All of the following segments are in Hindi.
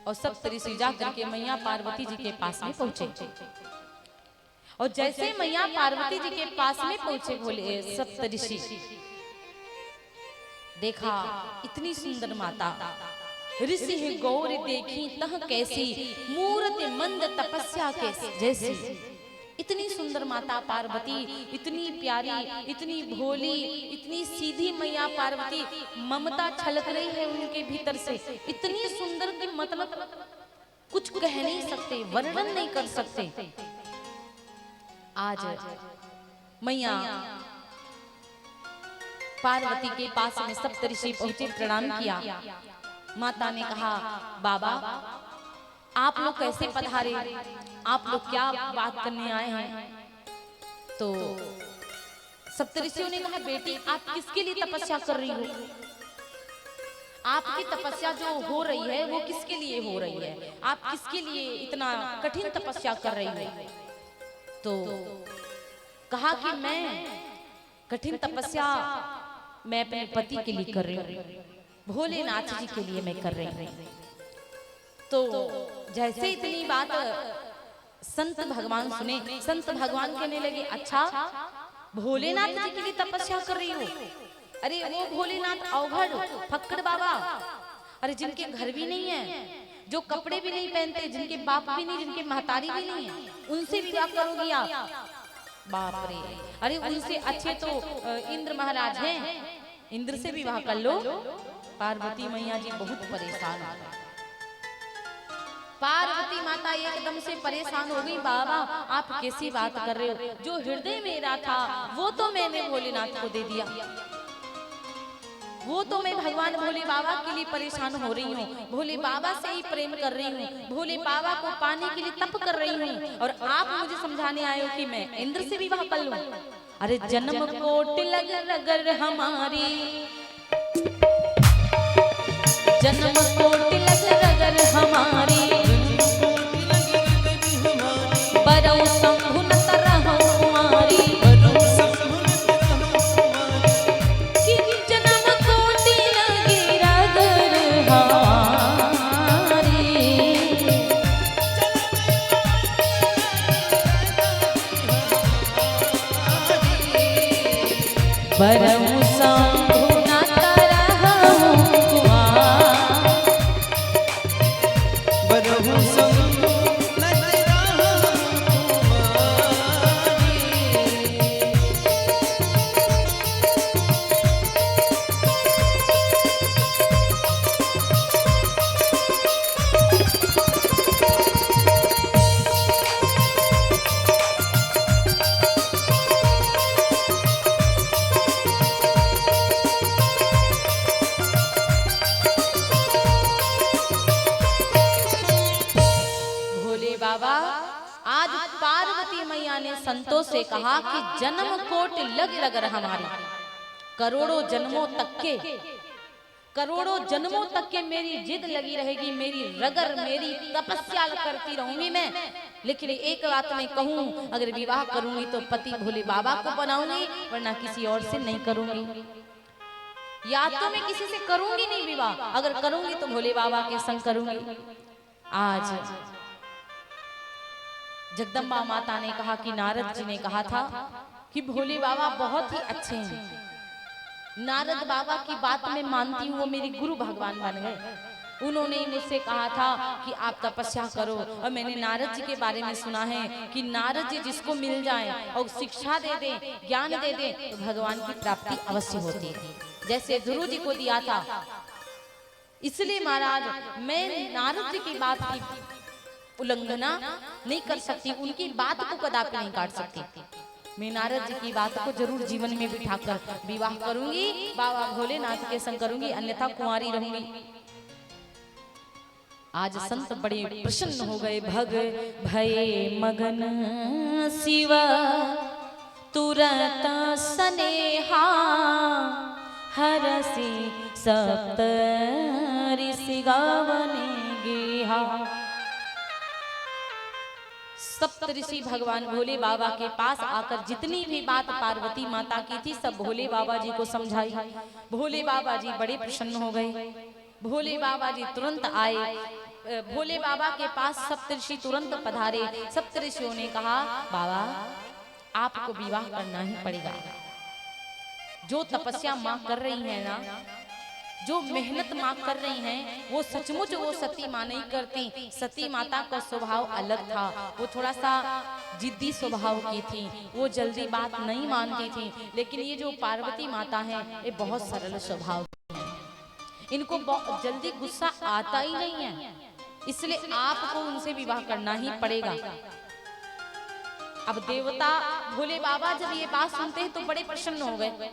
और सप्तऋषि जा करके मैया पार्वती जी के पास में पहुंचे। और जैसे मैया पार्वती जी के पास में पहुंचे बोले सप्तऋषि, देखा इतनी सुंदर माता, ऋषि गौर देखी तह कैसी, मूरत मंद तपस्या के जैसी। इतनी सुंदर माता पार्वती, इतनी प्यारी, इतनी भोली, इतनी सीधी मैया पार्वती, ममता छलक रही है उनके भीतर से। इतनी सुंदर कि मतलब कुछ कह नहीं सकते, वर्णन नहीं कर सकते। आज मैया पार्वती के पास में सप्तऋषि पहुंचे, प्रणाम किया। माता ने कहा, बाबा आप लोग कैसे पधारे, आप लोग क्या बात करने आए हैं? तो सप्तऋषियों ने कहा, बेटी आप किसके लिए तपस्या कर रही हो? आपकी तपस्या जो हो रही है वो किसके लिए हो रही है? आप किसके लिए इतना कठिन तपस्या कर रही हो? तो कहा कि मैं कठिन तपस्या मैं अपने पति के लिए कर रही हूँ, भोलेनाथ जी के लिए मैं कर रही हूँ। तो जैसे इतनी बात संत भगवान सुने, संत भगवान कहने लगे, अच्छा भोलेनाथ जी के लिए तपस्या कर रही हो? अरे वो भोलेनाथ अवघड़ फक्कड़ बाबा, अरे जिनके घर भी नहीं है, जो कपड़े भी नहीं पहनते, जिनके बाप भी नहीं, जिनके महतारी भी नहीं है, उनसे विवाह करोगी आप? बाप रे, अरे उनसे अच्छे तो इंद्र महाराज हैं, इंद्र से विवाह कर लो। पार्वती मैया जी बहुत परेशान हो गई। पार्वती माता एकदम से परेशान हो गई, बाबा आप कैसी बात कर रहे हो? जो हृदय मेरा था वो तो मैंने भोलेनाथ को दे दिया, वो तो मैं भगवान भोले बाबा के लिए परेशान हो रही हूँ, भोले बाबा से ही प्रेम कर रही हूँ, भोले बाबा को पाने के लिए तप कर रही हूँ, और आप मुझे समझाने आए हो कि मैं इंद्र से विवाह कर लूं? अरे जन्म कोटि लग अगर हमारी, जन्म कोटि लग अगर हमारी, बरौ शंभु न तरहु कुमारी, बरौ शंभु न तरहु कुमारी, बरौ शंभु न तरहु बाबा। आज पार्वती मैया ने संतों से कहा कि जन्म कोटि लग अगर हमारी, करोड़ों जन्मों तक के, करोड़ों जन्मों तक के मेरी जिद लगी रहेगी, मेरी रगर, मेरी तपस्या करती रहूंगी मैं, लेकिन एक बात मैं कहूं, अगर विवाह करूंगी तो पति भोले बाबा को बनाऊंगी, वरना किसी और से नहीं करूंगी। या तो मैं किसी से करूंगी नहीं विवाह, अगर करूंगी तो भोले बाबा के संग करूंगी। आज जगदम्बा माता ने कहा कि नारद जी ने कहा था कि भोले बाबा बहुत ही अच्छे हैं, नारद बाबा की बात में मानती हूँ, वो मेरे गुरु भगवान बन गए। उन्होंने मुझसे कहा था कि आप तपस्या करो, और मैंने नारद जी के बारे में सुना है कि नारद जी जिसको मिल जाए और शिक्षा दे दे, ज्ञान दे दे, तो भगवान की प्राप्ति अवश्य होती है, जैसे ध्रुव जी को दिया था। इसलिए महाराज मैं नारद जी की बात की उल्लंघना नहीं कर सकती, उनकी बात को कदापि नहीं काट सकती। मैं नारद जी की बात को जरूर जीवन में बिठाकर विवाह करूंगी, बाबा भोलेनाथ के संग करूंगी, अन्यथा कुंवारी रहूंगी। आज संत बड़े प्रसन्न हो गए। भग भये मगन शिव तुरत स्नेहा, हरसि सप्त ऋषि गावने गेहा। सप्तऋषि भगवान भोले बाबा के पास आकर जितनी भी बात पार्वती माता की थी सब भोले बाबा जी को समझाई। भोले बाबा जी बड़े प्रसन्न हो गए। भोले बाबा जी तुरंत आए, भोले बाबा के पास सप्तऋषि तुरंत पधारे। सप्तऋषियों ने कहा, बाबा आपको विवाह करना ही पड़ेगा। जो तपस्या माँ कर रही है ना, जो मेहनत माँ कर रही हैं, वो सचमुच वो सती माँ नहीं करती। सती माता का स्वभाव अलग था, वो थोड़ा सा जिद्दी स्वभाव की थी, वो जल्दी बात नहीं मानती थी। लेकिन ये जो पार्वती माता है, ये बहुत सरल स्वभाव की हैं। इनको बहुत जल्दी गुस्सा आता ही नहीं है, इसलिए आपको उनसे विवाह करना ही पड़ेगा। अब देवता भोले बाबा जब ये बात सुनते हैं तो बड़े प्रसन्न हो गए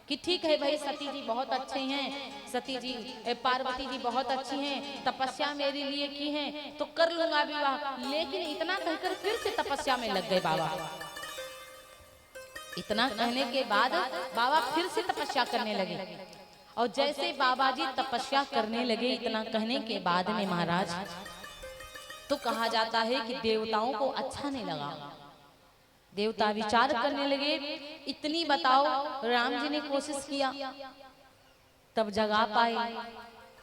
कि ठीक है भाई, सती जी बहुत अच्छे हैं, सती जी पार्वती जी बहुत अच्छी हैं, तपस्या मेरे लिए की हैं तो कर लूंगा विवाह। लेकिन इतना कहकर फिर से तपस्या में लग गए बाबा। इतना कहने के बाद बाबा फिर से तपस्या करने लगे। और जैसे बाबा जी तपस्या करने लगे, इतना कहने के बाद में महाराज, तो कहा जाता है कि देवताओं को अच्छा नहीं लगा। देवता विचार करने लगे, इतनी बताओ, राम जी ने कोशिश किया तब जगा पाए।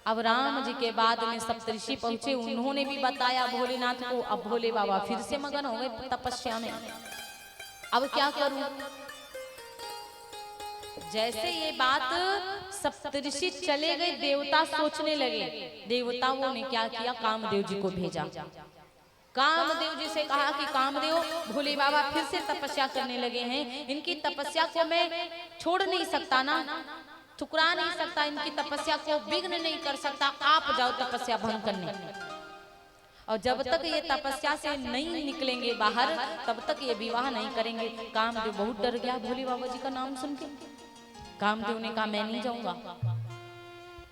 अब राम जी के बाद में सप्तऋषि पहुंचे, उन्होंने भी बताया भोलेनाथ को। अब भोले बाबा फिर से मगन हो गए तपस्या में। अब क्या करूं? जैसे ये बात सप्तऋषि चले गए, देवता सोचने लगे। देवताओं ने क्या किया, कामदेव जी को भेजा। कामदेव जी से कहा कि कामदेव, भोले बाबा फिर से तपस्या करने लगे हैं, इनकी तपस्या को मैं छोड़ नहीं सकता ना, ठुकरा नहीं सकता, इनकी तपस्या को विघ्न नहीं कर सकता, आप जाओ तपस्या भंग करने। और जब तक ये तपस्या से नहीं निकलेंगे बाहर, तब तक ये विवाह नहीं करेंगे। कामदेव बहुत डर गया भोले बाबा जी का नाम सुन के। कामदेव ने कहा, मैं नहीं जाऊंगा,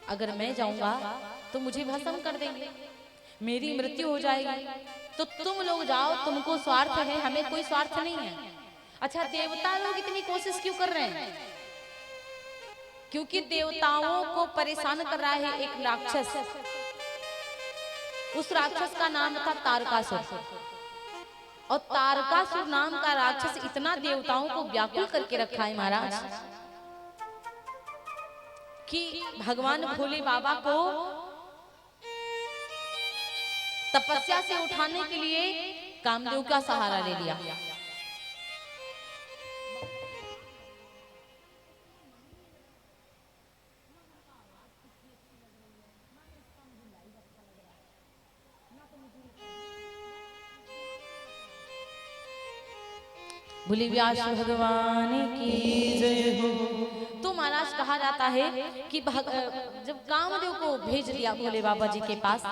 अगर मैं जाऊंगा तो मुझे भस्म कर देंगे, मेरी मृत्यु हो जाएगी। तो तुम लोग जाओ, तुमको स्वार्थ है, हमें कोई स्वार्थ नहीं है। अच्छा, देवता लोग इतनी कोशिश क्यों कर रहे हैं? क्योंकि देवताओं को परेशान कर रहा है एक राक्षस। उस राक्षस का नाम था तारकासुर। और तारकासुर नाम का राक्षस इतना देवताओं को व्याकुल करके रखा है महाराज, कि भगवान भोले बाबा को तपस्या से उठाने के लिए कामदेव का सहारा ले लिया। भोले व्यास भगवान की जय हो। तो महाराज कहा जाता है कि जब कामदेव को भेज दिया भोले बाबा जी के पास,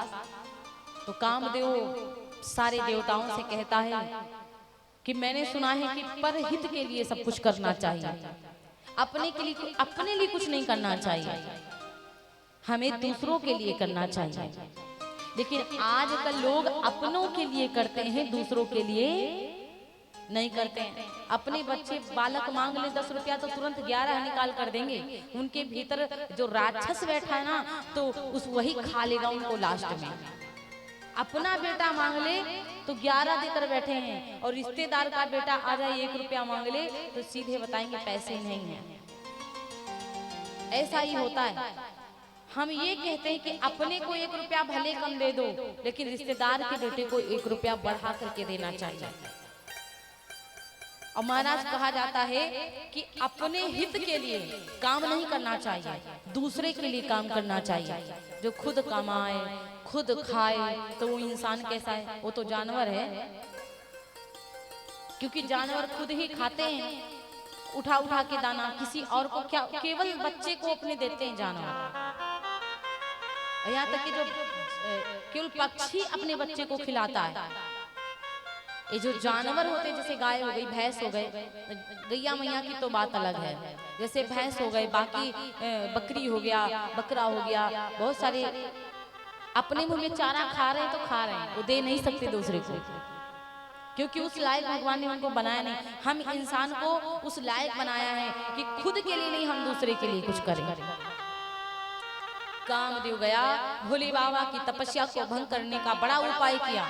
तो कामदेव सारे देवताओं से कहता है कि मैंने सुना है कि परहित के लिए सब कुछ करना चाहिए, अपने लिए कुछ नहीं करना चाहिए, हमें दूसरों के लिए करना चाहिए। लेकिन आजकल लोग अपनों के लिए करते हैं, दूसरों के लिए नहीं करते हैं। अपने बच्चे बालक मांग ले 10 रुपया तो तुरंत 11 निकाल कर देंगे। उनके भीतर जो राक्षस बैठा है ना, तो उस वही खा लेगा उनको लास्ट में। अपना बेटा मांग ले तो 11 देकर बैठे हैं, और रिश्तेदार का बेटा आ जाए 1 रुपया मांग ले तो सीधे बताएंगे पैसे नहीं है। ऐसा ही होता है। हम ये कहते हैं कि अपने को 1 रुपया भले कम दे दो, लेकिन रिश्तेदार के बेटे को 1 रुपया बढ़ा करके देना चाहिए। और महाराज कहा जाता है कि अपने हित के लिए काम नहीं करना चाहिए, दूसरे के लिए काम करना चाहिए। जो खुद कमाए खुद खाए तो वो इंसान कैसा है? वो तो जानवर है, क्योंकि जानवर खुद ही खाते हैं उठा उठा के दाना, किसी और को क्या, केवल बच्चे को अपने देते हैं जानवर। यहाँ तक कि जो केवल पक्षी अपने बच्चे को खिलाता है। ये जो जानवर होते हैं, जैसे गाय हो गई, भैंस हो गए, गैया मैया की तो बात अलग है, जैसे भैंस हो गए, बाकी बकरी हो गया, बकरा हो गया, बहुत सारे अपने मुंह में चारा खा रहे हैं तो खा रहे हैं, वो दे नहीं सकते दूसरे को, क्योंकि उस लायक भगवान ने उनको बनाया नहीं। हम इंसान को उस लायक बनाया है कि खुद के लिए नहीं, हम दूसरे के लिए कुछ करें। कामदेव गया, भोले बाबा की तपस्या को भंग करने का बड़ा उपाय किया,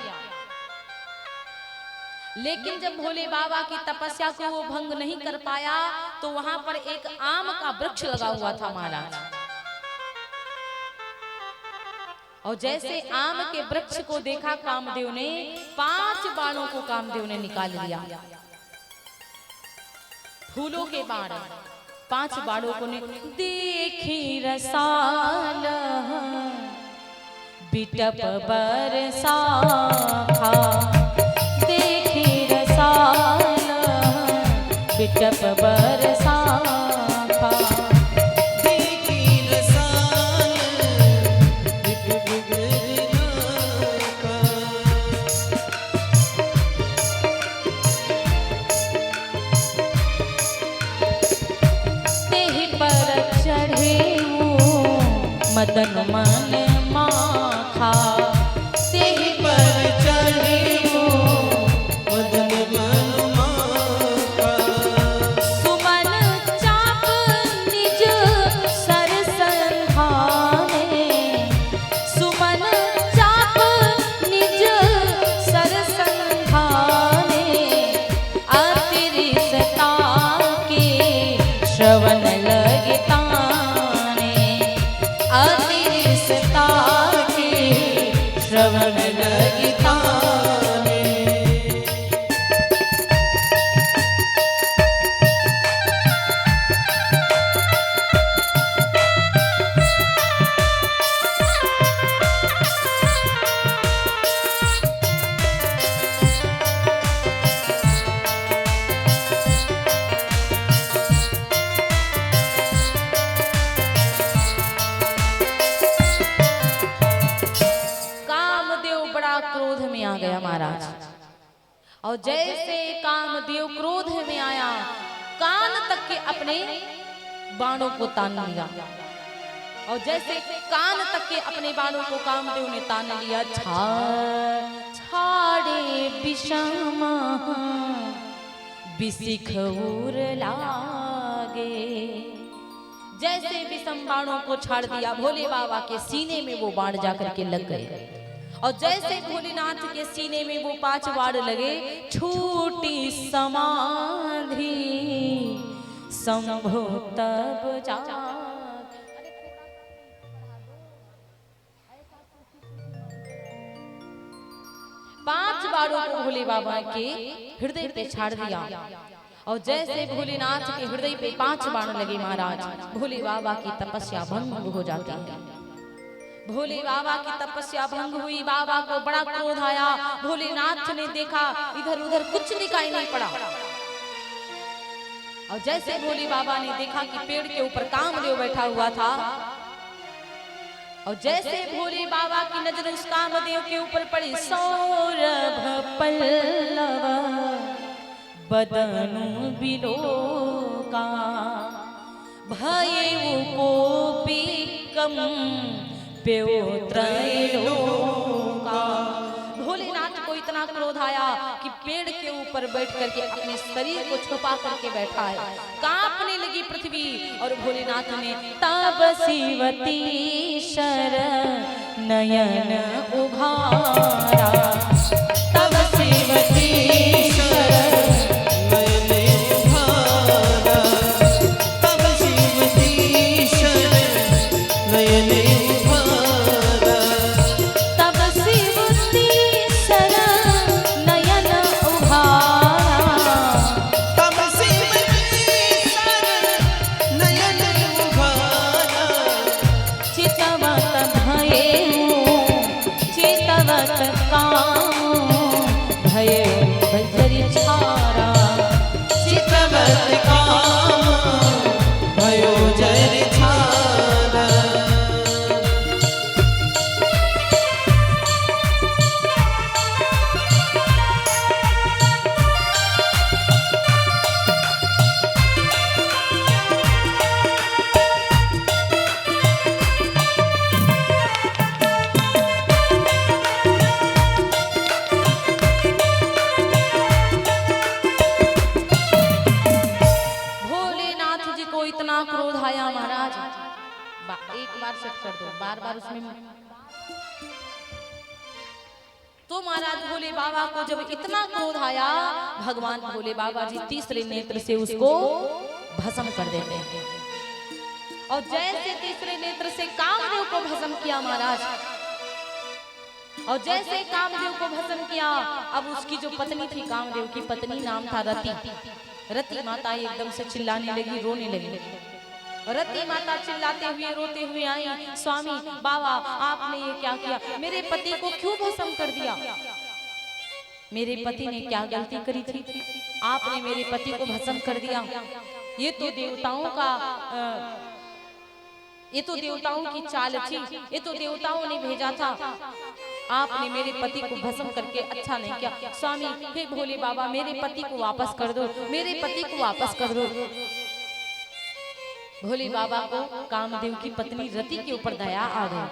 लेकिन जब भोले बाबा की तपस्या को वो भंग नहीं कर पाया, तो वहां पर एक आम का वृक्ष लगा हुआ था महाराज। और जैसे आम के वृक्ष को देखा कामदेव ने, 5 बाणों को कामदेव ने निकाल लिया। फूलों के बाण 5 बाणों को ने देखी रसाल बिटप बरसा खा, देखी रसाल बिटप बरसा खा। मदन मन माखा, तेहि पर चढ़े मदन मन माखा। सुमन चाप निज सर संधाने, सुमन चाप निज सर संधाने। अतिरिसता के श्रवण लगता, अतिरिसता के श्रवण लगता। क्रोध में आ गया महाराज, और जैसे कामदेव क्रोध में आया, कान तक के अपने बाणों को तान लिया। और जैसे कान तक के अपने बाणों को कामदेव ने तान लिया, छाड़े विषम बिसिखउर लागे। जैसे विषम बाणों को छाड़ दिया, भोले बाबा के सीने में वो बाण जाकर के लग गए। और जैसे भोलेनाथ के सीने में वो 5 बाण लगे, छूटी समाधि शंभु तब जा। 5 बाणों को भोले बाबा के हृदय पे छाड़ दिया। और जैसे भोलेनाथ के हृदय पे 5 बाण लगे महाराज, भोले बाबा की तपस्या भंग हो जाती है। भोले बाबा की तपस्या भंग हुई, बाबा को बड़ा क्रोध आया। भोलेनाथ ने देखा, इधर उधर कुछ दिखाई नहीं पड़ा। और जैसे भोले बाबा ने देखा कि पेड़ के ऊपर कामदेव बैठा हुआ था, और जैसे भोले बाबा की नजर उस कामदेव के ऊपर पड़ी, सौरभ पल्लव बदनु बिलोका, भये कोपी कम त्रैलोका। भोलेनाथ को इतना क्रोध आया कि पेड़ के ऊपर बैठ करके अपने शरीर को छुपा करके बैठा है। कांपने लगी पृथ्वी, और भोलेनाथ ने तब शिवती शर नयन उघारा, तब शिवती एक बार सेट कर दो, बार बार उसमें। तो महाराज भोले बाबा को जब इतना क्रोध आया, भगवान भोले बाबा जी तीसरे नेत्र से उसको भस्म कर देते हैं। और जैसे तीसरे नेत्र से कामदेव को भस्म किया महाराज, और जैसे कामदेव को भस्म किया, अब उसकी जो पत्नी थी, कामदेव की पत्नी नाम था रति। रति माता एकदम से चिल्लाने लगी, रोने लगी। रति माता चिल्लाते हुए रोते हुए आई, स्वामी बाबा आपने ये क्या किया, मेरे पति को क्यों भस्म कर दिया? मेरे पति ने क्या गलती करी थी, आपने मेरे पति को भस्म कर दिया? ये तो देवताओं की चाल थी, ये तो देवताओं ने भेजा था। आपने मेरे पति को भस्म करके अच्छा नहीं किया। स्वामी हे भोले बाबा, मेरे पति को वापस कर दो, मेरे पति को वापस कर दो। भोले बाबा को कामदेव की पत्नी रति के ऊपर दया आ गई।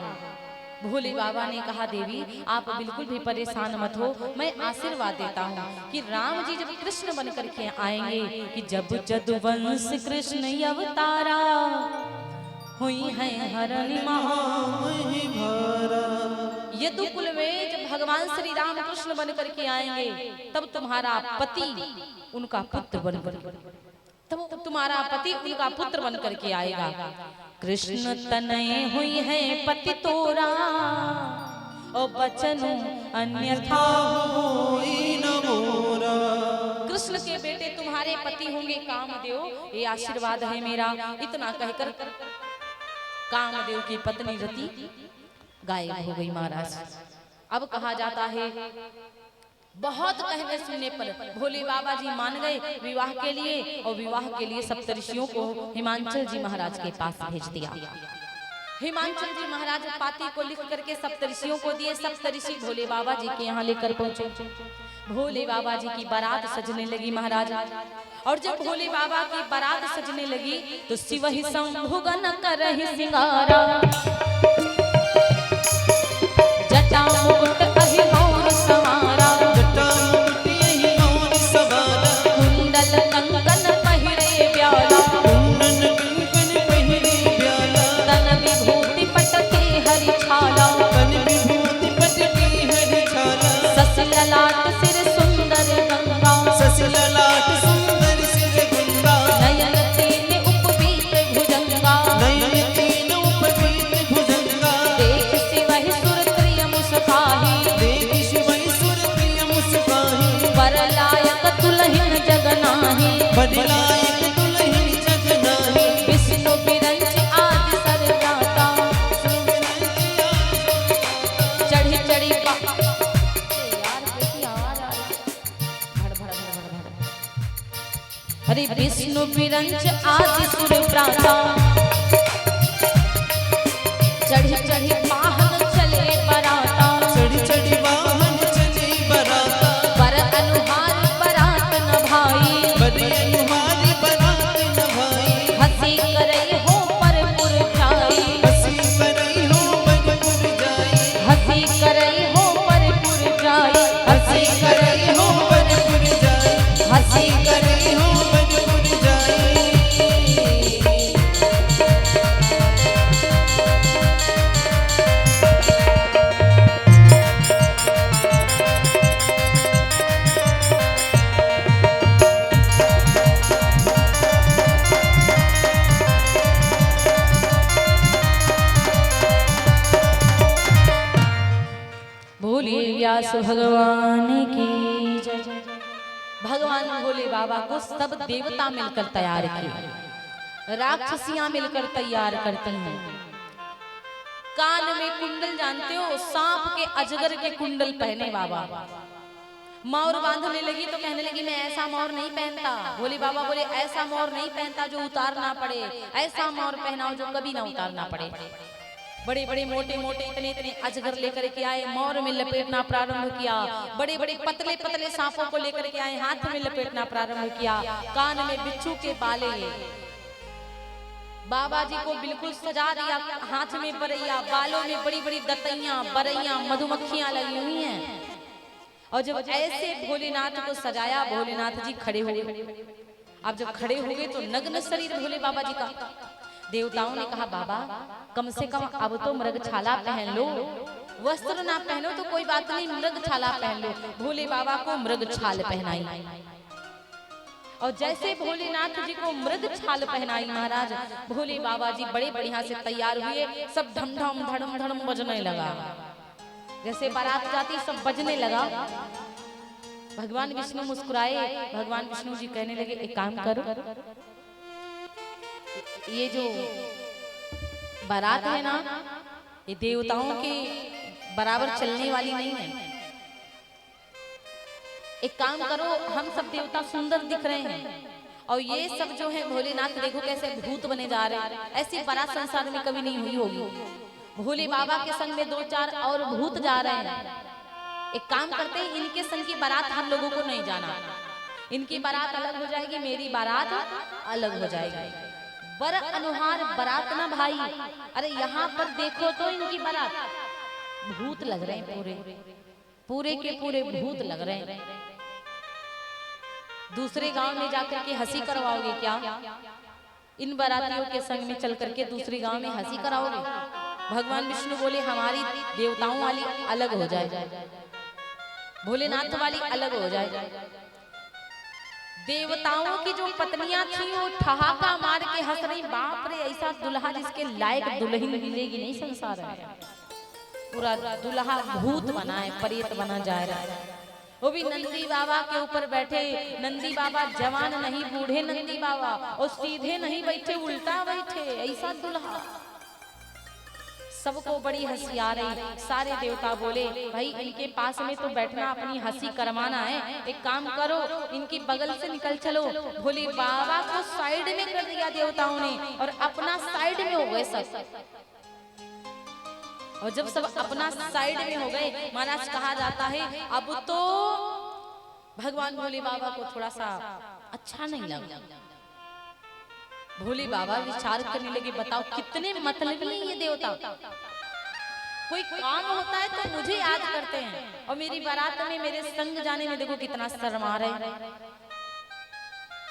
भोले बाबा ने कहा, देवी आप बिल्कुल भी परेशान मत हो, मैं आशीर्वाद देता हूँ कि राम जी जब कृष्ण बन करके आएंगे, कि जब जदुवंश कृष्ण अवतारा हुई है हरण यदुकुल में जब भगवान श्री राम कृष्ण बन करके आएंगे, तब तुम्हारा पति उनका पुत्र बन तब तुम्हारा पति उनका पुत्र बन करके आएगा। कृष्ण तनय हुई है पति तोरा, और बचनु अन्यथा होई न मोरा। कृष्ण के बेटे तुम्हारे पति होंगे कामदेव, ये आशीर्वाद है मेरा। इतना कहकर कामदेव की पत्नी रति गायब हो गई महाराज। अब कहा जाता है, बहुत कहने सुनने पर भोले बाबा जी मान गए विवाह के लिए, और विवाह के लिए सप्तऋषियों को हिमांचल जी महाराज के पास भेज दिया। हिमांचल जी महाराज पाती को लिख करके सप्तऋषियों को दिए। सप्तऋषि भोले बाबा जी के यहाँ लेकर पहुंचे। भोले बाबा जी की बारात सजने लगी महाराज। और जब भोले बाबा की बारात सजने लगी, तो शिव ही शंभु गण करहि सिंगारा, जटा मुकुट अहि मौर सवारा, कुंडल कंकन पहिरे ब्याला, तन विभूति पटके हरि छाला, ससी ललाट सिर सुंदर गंगा, नयन तेने उपवीत भुजंगा, देख शिवहि सुर प्रिय मुस्काहि, वर लायक दुल्हन जगनाहि, विष्णु बिरंच आदि सरजाता, चढ़ी चढ़ी हरे विष्णु बिरंच आदि सुर प्राता, चढ़ी चढ़ी वाहन चले बराता, वर अनुहार बरात न भाई, हंसी करई हो पर पुर जाई, हंसी करई हो पर पुर जाई, हंसी करई हो भोले व्यास भगवान की जय। भगवान भोले बाबा को सब देवता मिलकर तैयार किए, राक्षसियां मिलकर तैयार करती हैं। कान में कुंडल जानते हो, सांप के अजगर के कुंडल पहने बाबा। मोर बांधने लगी तो कहने लगी मैं ऐसा मोर नहीं पहनता। भोले बाबा बोले ऐसा मोर नहीं पहनता जो उतारना पड़े, ऐसा मोर पहनाओ जो कभी ना उतारना पड़े। बड़े बड़े मोटे मोटे इतने इतने अजगर लेकर के आए, मोर में लपेटना प्रारंभ किया। बड़े बड़े पतले पतले सांपों को लेकर के आए, हाथ में लपेटना प्रारंभ किया। कान में बिच्छू के बाले, बाबा जी को बिल्कुल सजा दिया। हाथ में बरैया, बालों में बड़ी बड़ी दतैया, बरैया, मधुमक्खियां लगी हुई हैं। और जब ऐसे भोलेनाथ को सजाया, भोलेनाथ जी खड़े हो गए। अब जब खड़े हो गए तो नग्न शरीर भोले बाबा जी का। देवताओं ने कहा बाबा कम से कम अब तो मृग छाला पहन लो, वस्त्र ना पहनो तो कोई बात नहीं, मृग छाला पहन लो। भोले बाबा को मृग छाल पहनाई। और जैसे भोलेनाथ जी को मृग छाल पहनाई महाराज, भोले बाबा जी बड़े बढ़िया से तैयार हुए। सब धम धम धड़म धड़म बजने लगा। जैसे बारात जाती सब बजने लगा, भगवान विष्णु मुस्कुराए। भगवान विष्णु जी कहने लगे एक काम करो, ये जो बारात है ना ये देवताओं के बराबर चलने वाली नहीं है। एक काम करो, हम सब देवता सुंदर दिख रहे हैं और ये सब जो है भोलेनाथ देखो कैसे भूत बने जा रहे हैं। ऐसी बारात संसार में कभी नहीं हुई होगी। भोले बाबा के संग में 2-4 और भूत जा रहे हैं। एक काम करते हैं, इनके संग की बारात हम लोगों को नहीं जाना। इनकी बारात अलग हो जाएगी, मेरी बारात अलग हो जाएगी। बर अनुहार बारात ना भाई। अरे यहाँ पर देखो तो इनकी बारात भूत लग रहे हैं, पूरे पूरे के पूरे भूत लग रहे हैं। दूसरे गांव में जाकर के हंसी करवाओगे क्या? इन बारातियों के संग में चल करके दूसरे गांव में हंसी कराओगे? भगवान विष्णु बोले हमारी देवताओं वाली अलग हो जाए, भोलेनाथ वाली अलग हो जाए। देवताओं की जो पत्नियां थी वो ठहाका मार के हंस रही, बाप रे ऐसा दुल्हा जिसके लायक दुल्हन मिलेगी नहीं संसार में। पूरा दुल्हा भूत बना है, प्रेत बना जा रहा है। वो भी नंदी बाबा के ऊपर बैठे। नंदी बाबा जवान नहीं, बूढ़े नंदी बाबा, और सीधे नहीं बैठे, उल्टा बैठे, ऐसा दुल्हा। सबको बड़ी हंसी आ रही। सारे देवता बोले भाई इनके पास में तो बैठना अपनी हंसी करवाना है, एक काम करो इनकी बगल से निकल चलो। भोले बाबा को साइड में कर दिया देवताओं ने और अपना साइड में हो गए सब। और जब सब अपना साइड में हो गए, महाराज कहा जाता है अब तो भगवान भोले बाबा को थोड़ा सा अच्छा नहीं लगा। भोले बाबा विचार करने लगे, बताओ कितने मतलबी ये देवता। कोई काम होता है तो मुझे याद करते हैं और मेरी बारात में मेरे संग जाने में देखो कितना शर्मा रहे।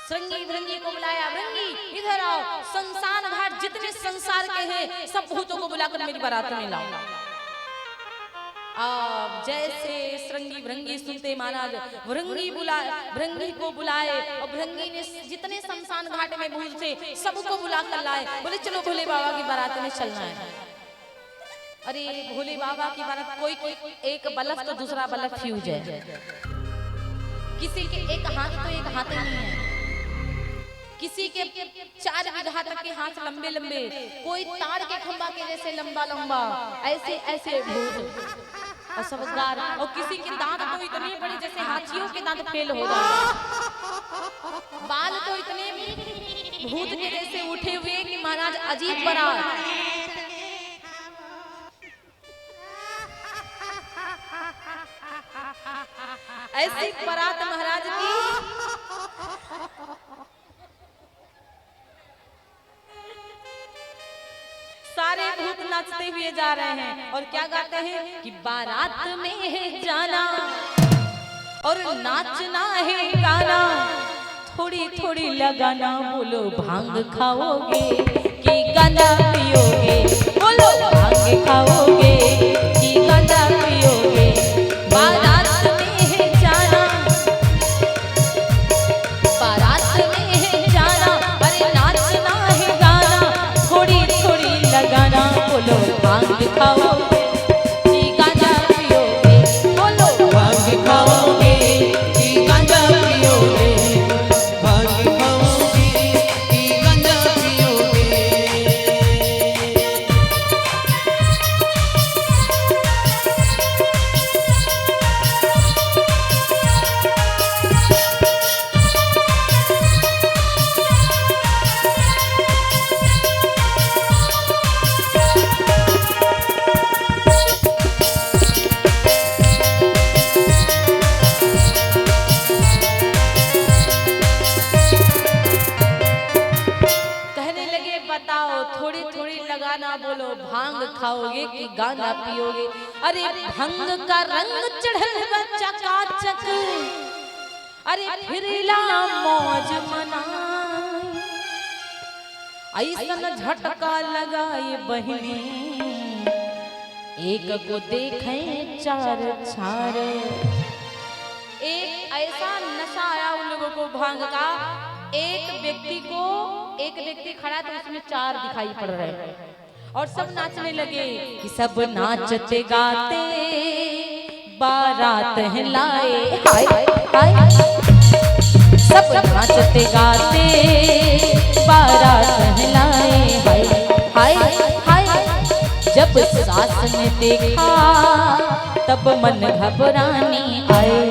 श्रृंगी भृंगी को बुलाया, भृंगी इधर आओ, संसार घाट जितने संसार के हैं सब भूतों को बुलाकर मेरी बारात में लाओ। जैसे श्रृंगी भृंगी सुनते महाराज भृंगी को बुलाए और भृंगी ने जितने शमशान घाट में भूत थे सबको बुला कर लाए। बोले चलो भोले बाबा की बारात में चलना है। अरे भोले बाबा की बारात कोई एक बल्ब तो दूसरा बल्ब फ्यूज है, किसी के एक हाथ तो एक हाथ नहीं है, किसी के 4 विधा तक के हाथ लंबे लंबे, कोई तार के खंबा के जैसे लंबा लंबा, ऐसे ऐसे भूत और सब गार। और किसी के दांत तो इतने बड़े जैसे हाथियों के दांत फेल हो गए, बाल तो इतने भूत के जैसे उठे हुए कि महाराज अजीब बारात। ऐसी बारात महाराज की सारे भूत नाचते हुए जा रहे हैं और क्या गाते हैं कि बारात में है जाना और नाचना है गाना, थोड़ी थोड़ी लगाना, बोलो भांग खाओगे कि गांजा पियोगे, बोलो भांग खाओगे कि गांजा पियोगे। बारात में है जाना, बारात में है जाना, अरे नाचना है गाना, थोड़ी थोड़ी लगाना, बोलो भांग खाओगे कि गांजा पियोगे, बोलो भांग खाओगे कि गांजा पियोगे, भांग खाओगे कि गांजा पियोगे। बोलो भांग खाओगे कि गांजा पियोगे। अरे भंग का रंग चढ़ल चकाचक, अरे फिर ला मौज मनाए, ऐसा झटका लगाए बहिनी, एक को देखे 4 छार। एक ऐसा नशा आया उन लोगों को भांग का, एक व्यक्ति खड़ा तो उसमें 4 दिखाई पड़ रहे हैं और सब नाचने लगे कि सब नाचते गाते बारात है लाए। हाय हाय सब नाचते गाते बारात है लाए। हाय हाय हाय जब सास ने देखा तब मन घबराने आए।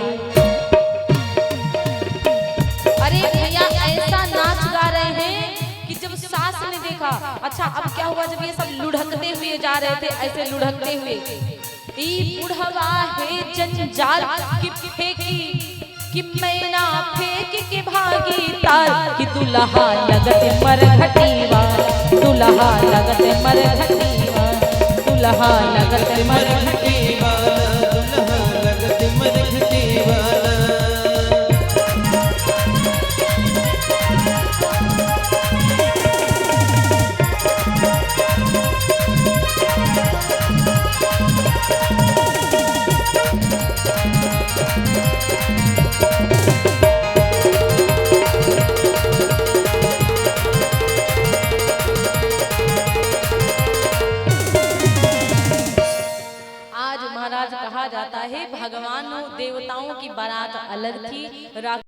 अरे भैया ऐसा नाच गा रहे हैं कि जब सास ने देखा। अच्छा अब क्या हुआ, जब ये सब लुढ़कते हुए जा रहे थे, ऐसे लुढ़कते हुए, ई बुढ़वा है जंजाल की फेंकी कि मैना फेंक के भागी तार कि दुल्हा लगत मरघटीवा, दुल्हा लगत मरघटीवा, दुल्हा लगत मरघटीवा, दुल्हा लगत मरघटीवा। महाराज कहा जाता है भगवान देवताओं की बारात अलग थी।